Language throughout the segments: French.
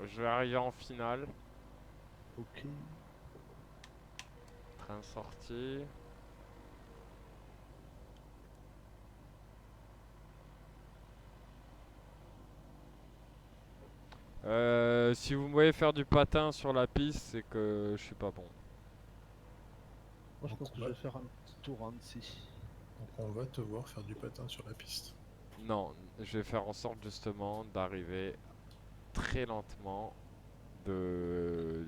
je vais arriver en finale. Ok. Train sorti. Si vous me voyez faire du patin sur la piste, c'est que je suis pas bon. Moi, je Donc pense on que je va, vais faire un petit tour en Annecy. donc on va te voir faire du patin sur la piste. Non, je vais faire en sorte justement d'arriver très lentement, de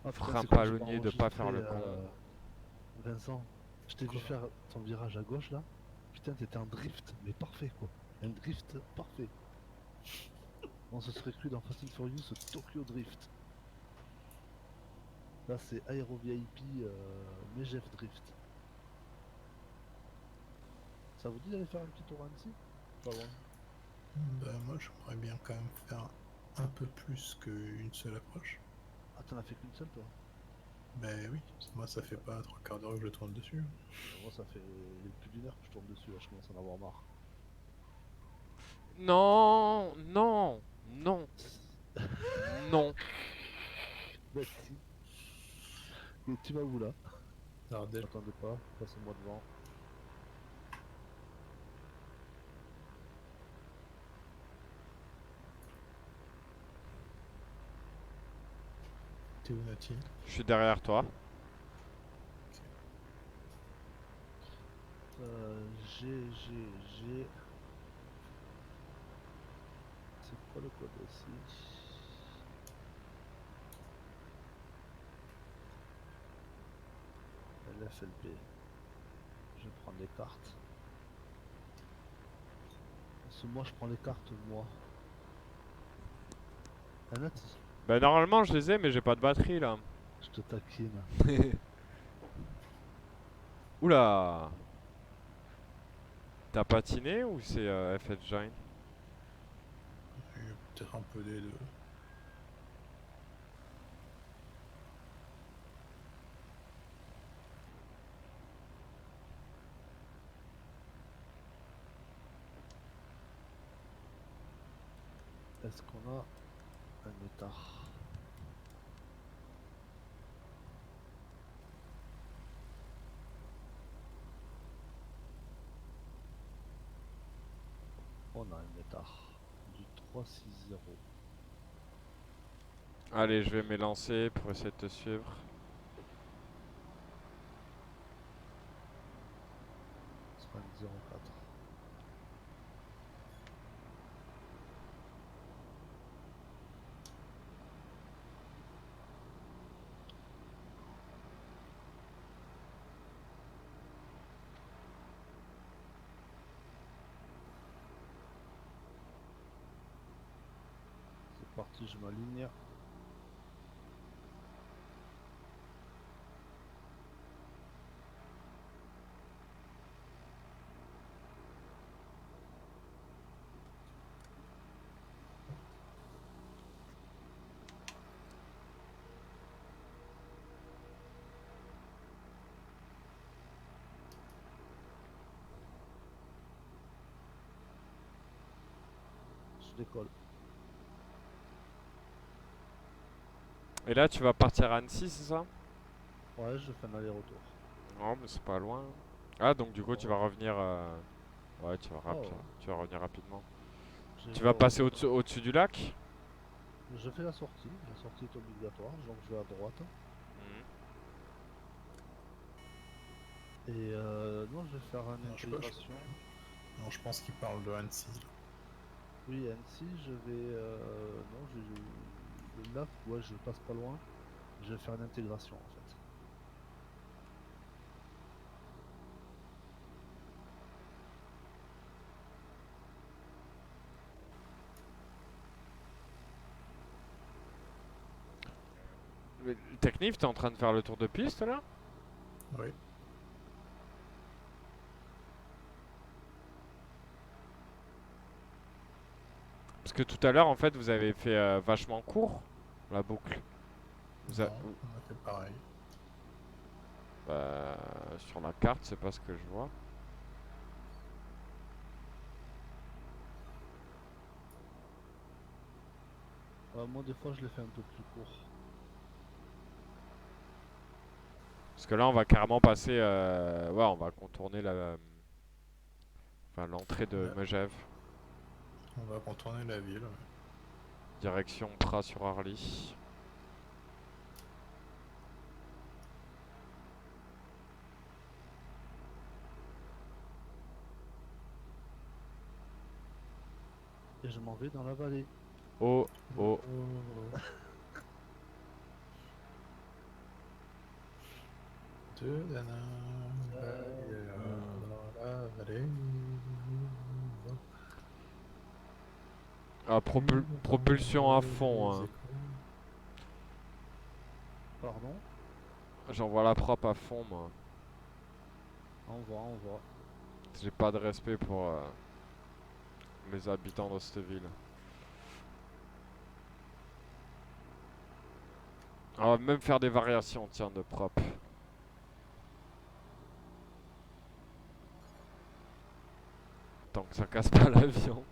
Ah putain, frein c'est con, j'ai pas palonnier, de pas enregistré faire le con. Vincent. Je t'ai vu Quoi? faire ton virage à gauche là. Putain, t'étais en drift, mais parfait quoi. Un drift parfait. On se serait cru dans Fast and Furious Tokyo Drift. Là, c'est Aero VIP Megef Drift. Ça vous dit d'aller faire un petit tour à Annecy? Pas loin. Bah moi j'aimerais bien quand même faire un peu plus qu'une seule approche. Ah, t'en as fait qu'une seule toi? Ben oui, moi ça fait pas trois quarts d'heure que je tourne dessus. Moi, ça fait plus d'une heure que je tourne dessus là, je commence à en avoir marre. Non, non, non, non. Bah si. Et tu vas où là? Ardèche. Attendez pas, passez-moi devant. T'es où Nati? Je suis derrière toi. G. C'est quoi le code aussi? LFLP. Je prends les cartes. Parce que moi, je prends les cartes, moi. Anati, Bah normalement je les ai mais j'ai pas de batterie là. je te taquine. Oula. T'as patiné ou c'est FS Giant? Peut-être un peu des deux. Est-ce qu'on a un étard? On a un étard. Du 360. Allez, je vais m'élancer pour essayer de te suivre. Span 04. C'est parti, je m'aligne. Je décolle. Et là tu vas partir à Annecy, c'est ça? Ouais, je fais un aller-retour. Non mais c'est pas loin. Ah donc du coup tu Oh. vas revenir... Ouais Oh. tu vas revenir rapidement. Je Tu vais vas passer revenir. au-dessus du lac? Je fais la sortie. La sortie est obligatoire, donc je vais à droite. Mhm. Et non, je vais faire une Non, je sais pas, intégration. non, je pense qu'il parle de Annecy. Là. Oui, Annecy, je vais. Non, le lac, ouais, je passe pas loin. Je vais faire une intégration en fait. Mais, Technip, t'es en train de faire le tour de piste là? Oui. Parce que tout à l'heure en fait vous avez fait vachement court la boucle. Vous a- Non, vous- on a fait pareil. Sur la carte c'est pas ce que je vois. Moi, des fois, je les fais un peu plus court. Parce que là, on va carrément passer. Ouais, on va contourner enfin, l'entrée de Ouais, Megève. on va contourner la ville. Ouais. Direction Pras-sur-Arly. Et je m'en vais dans la vallée. Oh, oh. Oh. De Dana, dans la vallée. Ah, propulsion à fond. Les Hein. échos. Pardon? J'envoie la propre à fond, moi. On voit, on voit. J'ai pas de respect pour les habitants de cette ville. On va même faire des variations, tiens, de propre. Tant que ça casse pas l'avion.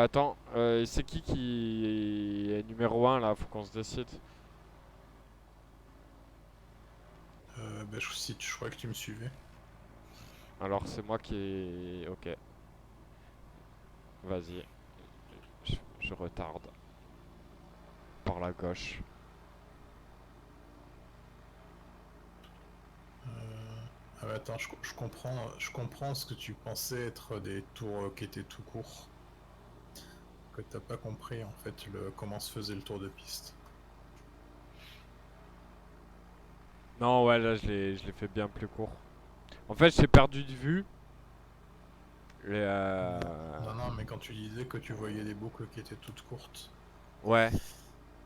Attends, c'est qui est numéro 1 là? Faut qu'on se décide. Je crois que tu me suivais. Alors c'est moi qui est... Ok, vas-y. Je retarde. Par la gauche. Attends, je comprends ce que tu pensais être des tours qui étaient tout courts. Que t'as pas compris en fait comment se faisait le tour de piste. Non, ouais, là je l'ai fait bien plus court. En fait, j'ai perdu de vue. Et Non, non, mais quand tu disais que tu voyais des boucles qui étaient toutes courtes, Ouais,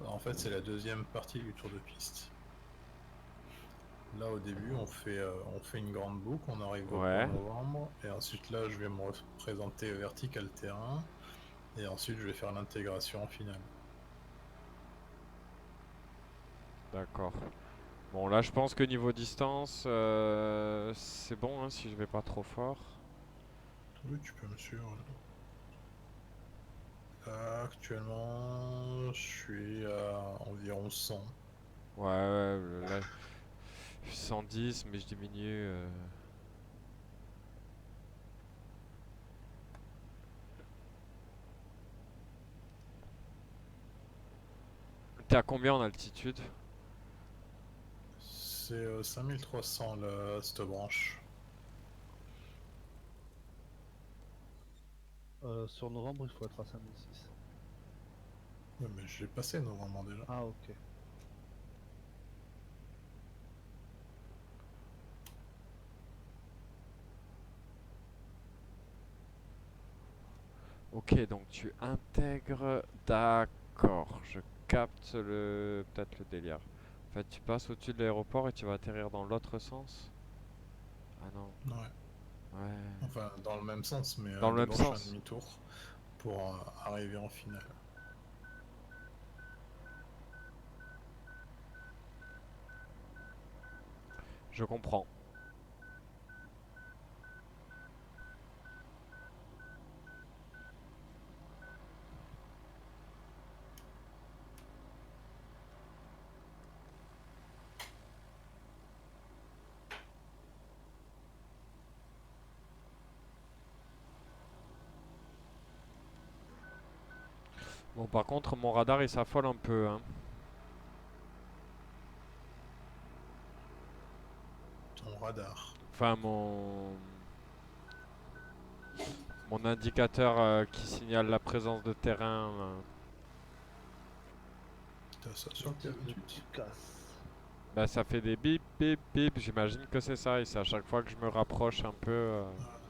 en fait c'est la deuxième partie du tour de piste. Là au début on fait une grande boucle, on arrive au pont ouais. Novembre, et ensuite là je vais me représenter vertical terrain, et ensuite je vais faire l'intégration finale. D'accord. Bon, là je pense que niveau distance, c'est bon hein, si je vais pas trop fort. Oui, tu peux me suivre. Là, actuellement, je suis à environ 100. Ouais, ouais, là, 110, mais je diminue. T'es à combien en altitude? C'est 5300 cette branche. Sur novembre, il faut être à 5006. Ouais, mais j'ai passé normalement déjà. Ah, ok. Ok, donc tu intègres. D'accord, je capte le peut-être le délire. En fait, tu passes au-dessus de l'aéroport et tu vas atterrir dans l'autre sens. Ah non, Ouais. ouais. Enfin, dans le même sens, mais Dans le même d'abord je fais un sens. demi-tour pour arriver en finale. Je comprends. Bon, par contre, mon radar il s'affole un peu, hein. Ton radar. Enfin, mon indicateur qui signale la présence de terrain. T'as ça sur quel Le tu petit casse. Bah, ça fait des bip, bip, bip. J'imagine que c'est ça. Et c'est à chaque fois que je me rapproche un peu.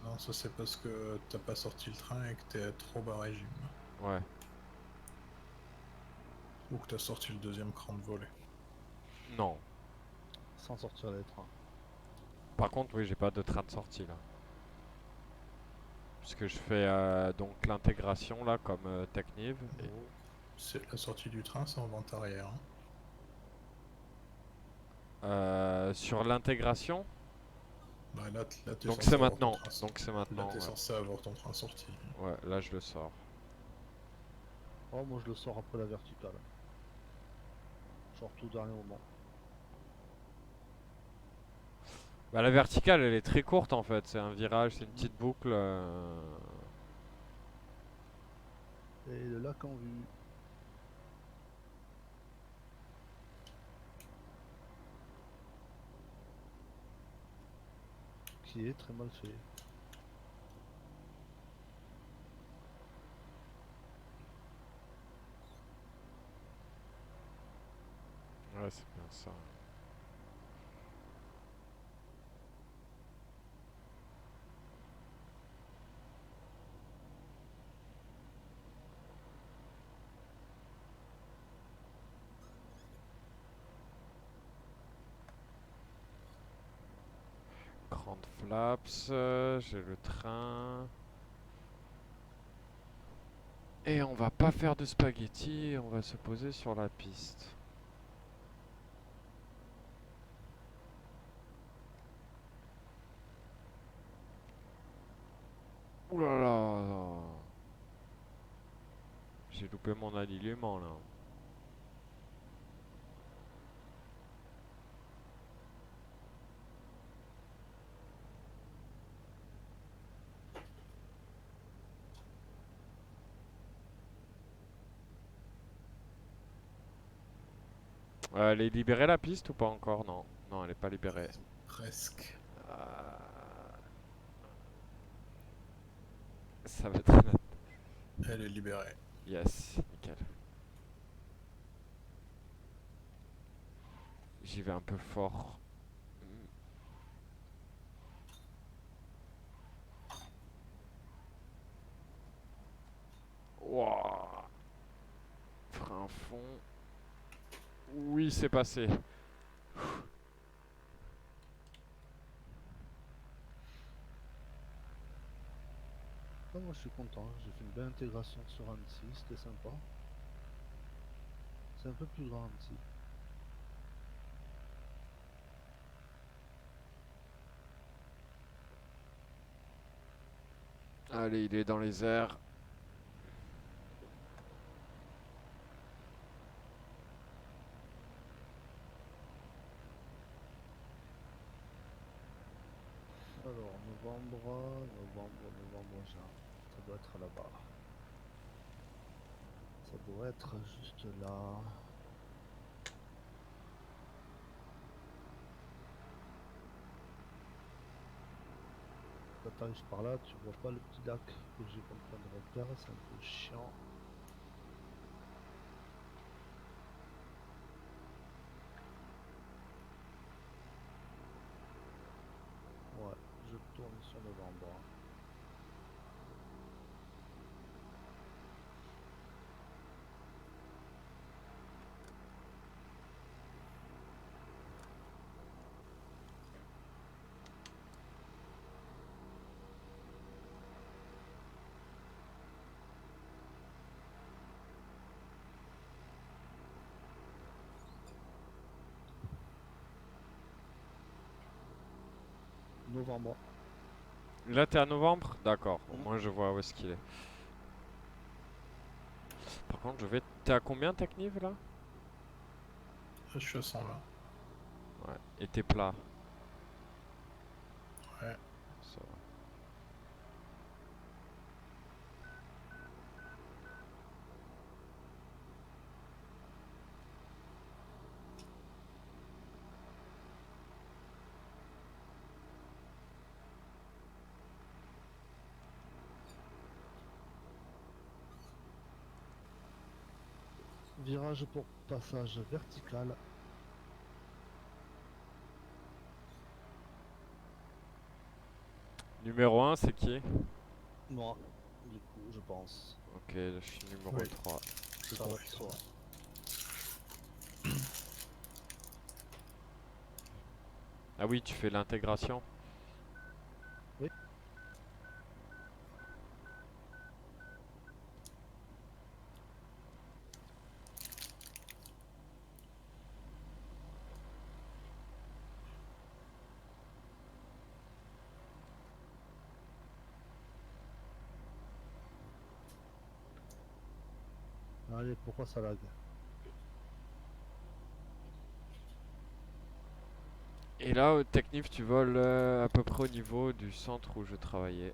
Non, ça c'est parce que t'as pas sorti le train et que t'es trop bas régime. Ouais. Ou que t'as sorti le deuxième cran de volée. Non. Sans sortir les trains. Par contre, oui, j'ai pas de train de sortie là. Puisque je fais donc l'intégration là comme Techniv. C'est la sortie du train, c'est en vente arrière. Hein. Sur l'intégration, Bah là t'es donc censé c'est avoir ton maintenant. train. Donc c'est Là maintenant, t'es ouais. censé avoir ton train sorti. Ouais, là je le sors. Oh, moi je le sors après la verticale. Genre tout dernier moment. Bah la verticale elle est très courte en fait, c'est un virage, c'est une Mm. petite boucle. Et le lac en vue. Qui est très mal fait. Ouais, c'est bien ça. Grande flaps, j'ai le train. Et on va pas faire de spaghetti, on va se poser sur la piste. Ouh là là. J'ai loupé mon alignement là. Elle est libérée la piste ou pas encore? Non, non, elle est pas libérée. Presque. Euh, Ça va être... Elle est libérée. Yes, nickel. J'y vais un peu fort. Wouah. Frein fond. Oui, c'est passé. Ah, moi je suis content, j'ai fait une belle intégration sur Annecy, c'était sympa. C'est un peu plus grand Annecy. Allez, il est dans les airs. Alors, novembre, ça doit être là-bas. Ça doit être juste là. Quand t'arrives par là, tu vois pas le petit lac que j'ai comme point de repère, c'est un peu chiant. Ouais, je tourne sur novembre. Novembre. Là, t'es à novembre? D'accord, au Mm. moins je vois où est-ce qu'il est. Par contre, je vais... T'es à combien, Techniv, là? Je suis à 120. Ouais, et t'es plat. Ouais. Ça va. Virage pour passage vertical. Numéro 1, c'est qui? Moi, du coup, je pense. Ok, je suis numéro Oui. 3. Ça va de soi. Ah oui, tu fais l'intégration. Oui. Allez, pourquoi ça lag? Et là, au Technif, tu voles à peu près au niveau du centre où je travaillais.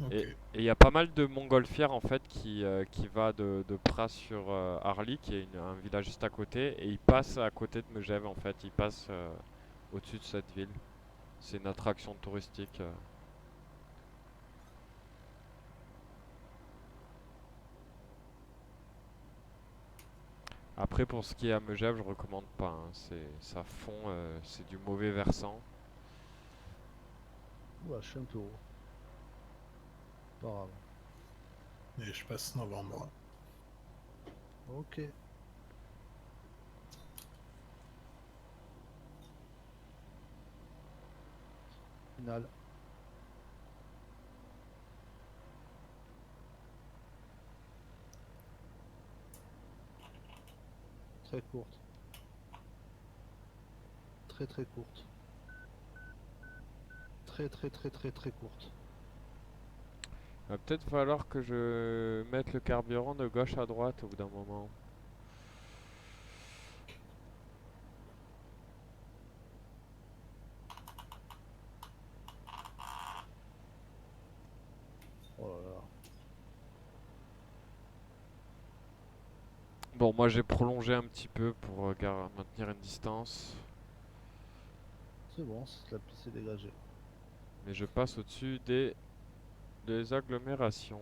Ok. Et il y a pas mal de montgolfières en fait qui va de Pras sur Arly, qui est un village juste à côté, et ils passent à côté de Megève en fait. Ils passent au-dessus de cette ville. C'est une attraction touristique. Après, pour ce qui est à Megève, je recommande pas, hein. Ça fond, c'est du mauvais versant. Ouah, je suis un peu haut. Pas grave. Et je passe novembre. Ok. Final. Très courte. Très très courte. Très très très très très courte. Va peut-être falloir que je mette le carburant de gauche à droite au bout d'un moment. Oh là là. Bon, moi j'ai prolongé un petit peu pour maintenir une distance. C'est bon, la piste est dégagée. Mais je passe au-dessus des agglomérations.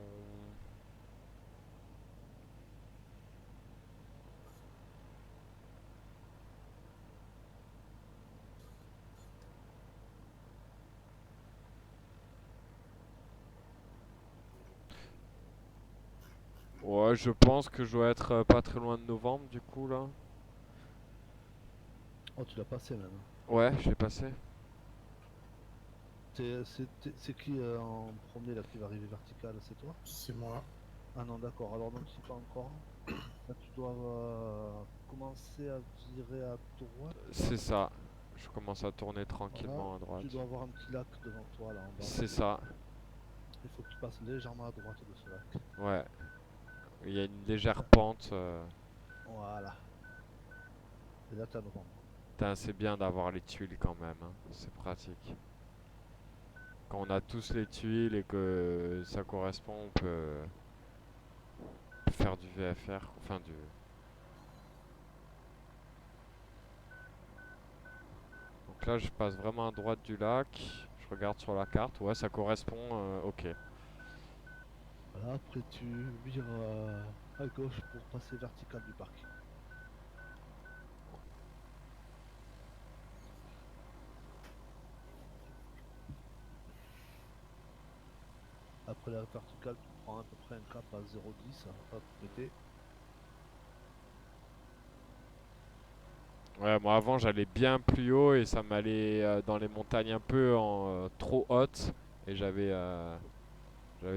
Ouais, je pense que je dois être pas très loin de novembre du coup là. Oh, tu l'as passé même. Ouais, je l'ai passé. C'est qui en premier là qui va arriver vertical? C'est toi? C'est moi. Ah non, d'accord. Alors non, c'est pas encore. Là, tu dois commencer à virer à droite. C'est ça. Je commence à tourner Voilà. tranquillement à droite. Tu dois avoir un petit lac devant toi là en bas. C'est ça. Il faut que tu passes légèrement à droite de ce lac. Ouais. Il y a une légère Ah, pente. voilà. Et là, t'es à novembre. Putain, c'est bien d'avoir les tuiles quand même, hein. C'est pratique. Quand on a tous les tuiles et que ça correspond, on peut faire du VFR. Enfin, du. Donc là, je passe vraiment à droite du lac. Je regarde sur la carte. Ouais, ça correspond. Ok. Voilà, après tu vires à gauche pour passer vertical du parking. Après la verticale, tu prends à peu près un cap à 0,10, pas tout péter. Ouais, moi avant, j'allais bien plus haut et ça m'allait dans les montagnes un peu trop hautes. Et j'avais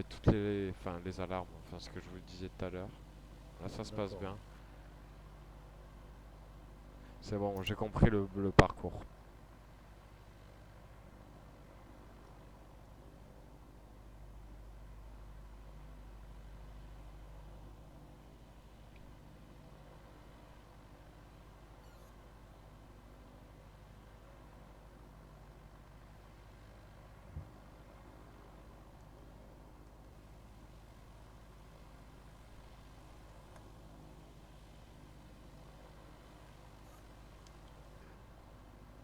toutes enfin, les alarmes. Enfin, ce que je vous disais tout à l'heure. Là, ça se passe D'accord. bien. C'est bon, j'ai compris le parcours.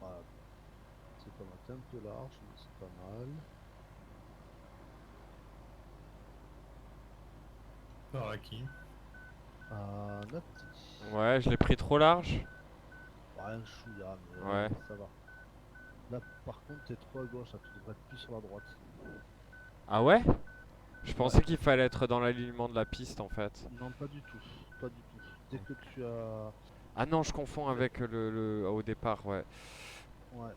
Voilà. C'est pas mal. T'es un peu large, mais c'est pas mal. Par acquis. Nati. Ouais, je l'ai pris trop large. Ouais, un chouïa, mais Ouais. ça va. Là, par contre, t'es trop à gauche, là, tu devrais être plus sur la droite. Ah ouais? Je Ouais, pensais qu'il fallait être dans l'alignement de la piste en fait. non, pas du tout. Pas du tout. Dès que tu as. Ah non, je confonds avec au départ, ouais. Ouais.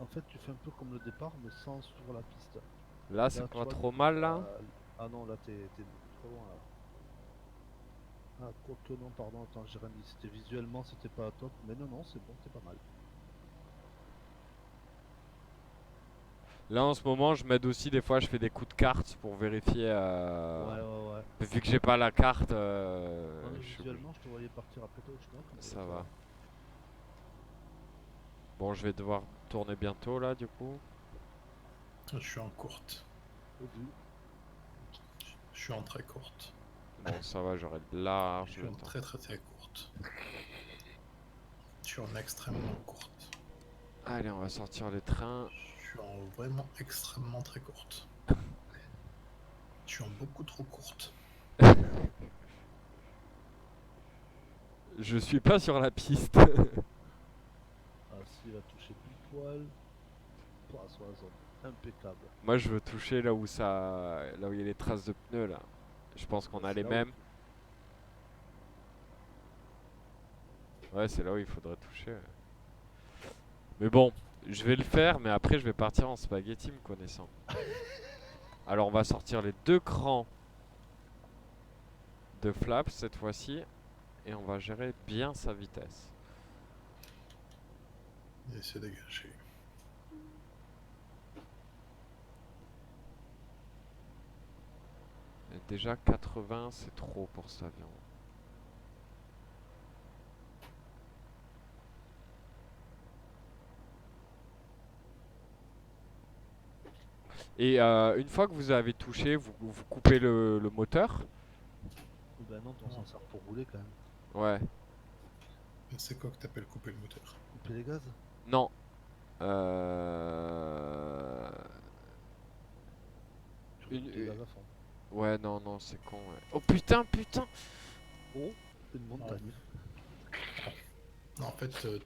En fait, tu fais un peu comme le départ, mais sans sur la piste. Là, c'est Là, tu pas vois, trop mal là. ah non, là, t'es beaucoup trop loin, là. Ah, quoique non, pardon, attends, j'ai rien dit. C'était visuellement, c'était pas top, mais non, non, c'est bon, t'es pas mal. Là en ce moment, je m'aide aussi des fois, je fais des coups de carte pour vérifier. Ouais. Vu que j'ai pas la carte, Non, mais je suis obligé. visuellement, je te voyais partir après toi, je donc, mais Ça ça va. va. Bon, je vais devoir tourner bientôt là, du coup. Je suis en courte. Au vu. Je suis en très courte. Bon, ça va, j'aurai Je large suis le en temps. très courte. Je suis en extrêmement courte. Allez, on va sortir les trains. Je suis en vraiment extrêmement très courte. Je suis en beaucoup trop courte. Je suis pas sur la piste. Ah, si, il va toucher pile poil. Pas sur la zone. Impeccable. Moi, je veux toucher là où là où il y a les traces de pneus là. Je pense qu'on Bah, a c'est les là où mêmes. Ouais, c'est là où il faudrait toucher. Ouais. Mais bon, je vais le faire, mais après je vais partir en spaghetti me connaissant. Alors on va sortir les deux crans de flaps cette fois-ci et on va gérer bien sa vitesse. Et c'est dégagé. Et déjà 80 c'est trop pour cet avion. Et une fois que vous avez touché, vous coupez le moteur. Ben non, on s'en sert pour rouler quand même. Ouais. C'est quoi que t'appelles couper le moteur? Couper les gaz. Non. Euh... Je coupe les gaz à fond. Ouais, non, non, c'est con. Ouais. Oh putain, putain! Oh, une montagne. Non, en fait,